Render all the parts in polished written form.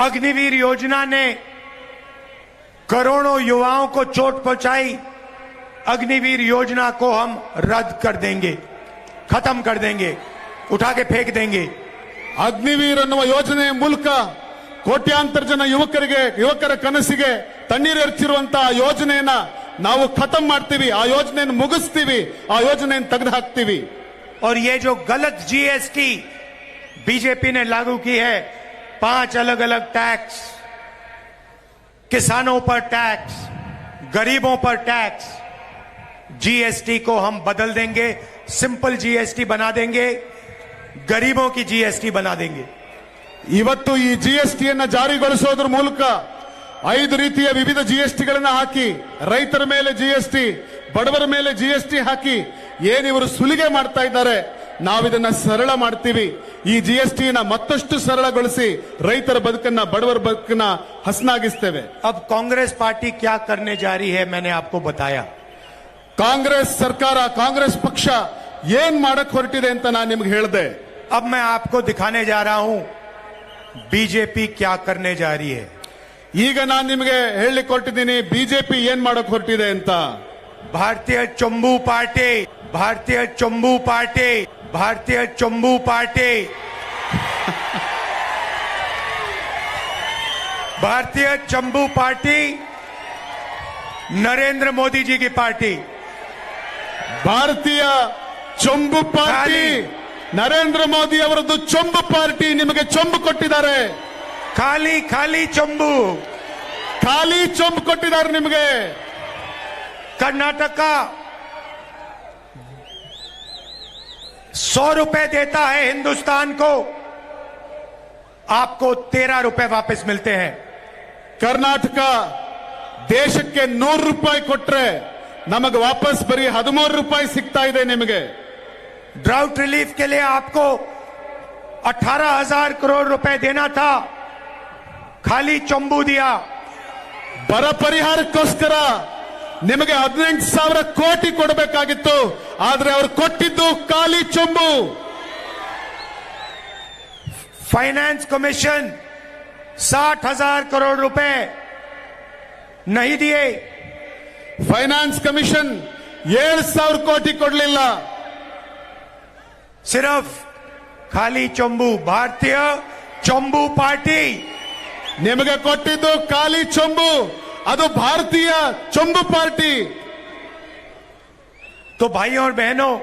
अग्निवीर योजना ने करोड़ों युवाओं को चोट पहुंचाई। अग्निवीर योजना को हम रद्द कर देंगे, खत्म कर देंगे, उठा के फेंक देंगे। ಅಗ್ನಿವೀರ್ ಅನ್ನುವ ಯೋಜನೆಯ ಮೂಲಕ ಕೋಟ್ಯಾಂತರ ಜನ ಯುವಕರ ಕನಸಿಗೆ ತಣ್ಣೀರು ಎರಚಿರುವಂತಹ ಯೋಜನೆಯನ್ನ ನಾವು ಖತಮ್ ಮಾಡ್ತೀವಿ, ಆ ಯೋಜನೆಯನ್ನು ಮುಗಿಸ್ತೀವಿ, ಆ ಯೋಜನೆಯನ್ನು ತೆಗೆದು ಹಾಕ್ತೀವಿ। और ये जो गलत जीएसटी बीजेपी ने लागू की है, 5 अलग अलग टैक्स, किसानों पर टैक्स, गरीबों पर टैक्स, जीएसटी को हम बदल देंगे, सिंपल जीएसटी बना देंगे, गरीबों की जीएसटी बना देंगे। ಇವತ್ತು ಈ ಜಿಎಸ್ಟಿಯನ್ನ ಜಾರಿಗೊಳಿಸೋದ್ರ ಮೂಲಕ 5 ರೀತಿಯ ವಿವಿಧ ಜಿಎಸ್ಟಿಗಳನ್ನ ಹಾಕಿ ರೈತರ ಮೇಲೆ ಜಿಎಸ್ಟಿ, ಬಡವರ ಮೇಲೆ ಜಿಎಸ್ಟಿ ಹಾಕಿ ಏನಿವರು ಸುಲಿಗೆ ಮಾಡ್ತಾ ಇದ್ದಾರೆ, ನಾವಿದನ್ನ ಸರಳ ಮಾಡ್ತೀವಿ। ಈ ಜಿಎಸ್ಟಿನ ಮತ್ತಷ್ಟು ಸರಳಗೊಳಿಸಿ ರೈತರ ಬದುಕನ್ನ, ಬಡವರ ಬದುಕನ್ನ ಹಸನಾಗಿಸ್ತೇವೆ। अब कांग्रेस पार्टी क्या करने जा रही है, मैंने आपको बताया। ಕಾಂಗ್ರೆಸ್ ಸರ್ಕಾರ, ಕಾಂಗ್ರೆಸ್ ಪಕ್ಷ ಏನ್ ಮಾಡಕ್ ಹೊರಟಿದೆ ಅಂತ ನಾನು ನಿಮ್ಗೆ ಹೇಳಿದೆ। अब मैं आपको दिखाने जा रहा हूं बीजेपी क्या करने जा रही है। ಈಗ ನಾನು ನಿಮಗೆ ಹೇಳಲಿಕ್ಕೆ ಹೊರಟಿದ್ದೀನಿ ಬಿಜೆಪಿ ಏನ್ ಮಾಡಕ್ ಹೊರಟಿದೆ ಅಂತ। भारतीय चंबू पार्टी, भारतीय चंबू पार्टी, भारतीय चंबू पार्टी, भारतीय चंबू पार्टी नरेंद्र मोदी जी की पार्टी। ಭಾರತೀಯ ಚೊಂಬು ಪಾರ್ಟಿ ನರೇಂದ್ರ ಮೋದಿ ಅವರದ್ದು ಚೊಂಬು ಪಾರ್ಟಿ ನಿಮಗೆ ಚೊಂಬು ಕೊಟ್ಟಿದ್ದಾರೆ। खाली खाली चंबू, ಖಾಲಿ ಚೊಂಬು ಕೊಟ್ಟಿದ್ದಾರೆ ನಿಮಗೆ। कर्नाटक का 100 रुपए देता है हिंदुस्तान को, आपको 13 रुपए वापस मिलते हैं। ಕರ್ನಾಟಕ ದೇಶಕ್ಕೆ 100 ರೂಪಾಯಿ ಕೊಟ್ರೆ ನಮಗೆ ವಾಪಸ್ ಬರೀ 13 ರೂಪಾಯಿ ಸಿಗ್ತಾ ಇದೆ ನಿಮಗೆ। ड्राउट रिलीफ के लिए आपको 18,000 करोड़ रुपए देना था, खाली चंबू दिया। ಬರ ಪರಿಹಾರಕ್ಕೋಸ್ಕರ ನಿಮಗೆ 18,000 ಕೋಟಿ ಕೊಡಬೇಕಾಗಿತ್ತು, ಆದ್ರೆ ಅವರು ಕೊಟ್ಟಿದ್ದು ಖಾಲಿ ಚೊಂಬು। फाइनेंस कमीशन 60,000 करोड़ रुपए नहीं दिए। ಫೈನಾನ್ಸ್ ಕಮಿಷನ್ 7,000 ಕೋಟಿ ಕೊಡಲಿಲ್ಲ। सिर्फ खाली चंबू, भारतीय चंबू पार्टी ನಿಮಗೆ ಕೊಟ್ಟಿದ್ದು ಖಾಲಿ ಚೊಂಬು, ಅದು ಭಾರತೀಯ ಚೊಂಬು ಪಾರ್ಟಿ। तो भाइयों और बहनों,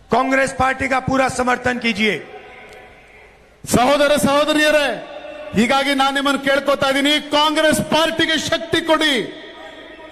कांग्रेस पार्टी का पूरा समर्थन कीजिए। ಸಹೋದರ ಸಹೋದರಿಯರೇ, ಹೀಗಾಗಿ ನಾನು ನಿಮ್ಮನ್ನು ಕೇಳ್ಕೊತಾ ಇದ್ದೀನಿ, ಕಾಂಗ್ರೆಸ್ ಪಾರ್ಟಿಗೆ ಶಕ್ತಿ ಕೊಡಿ।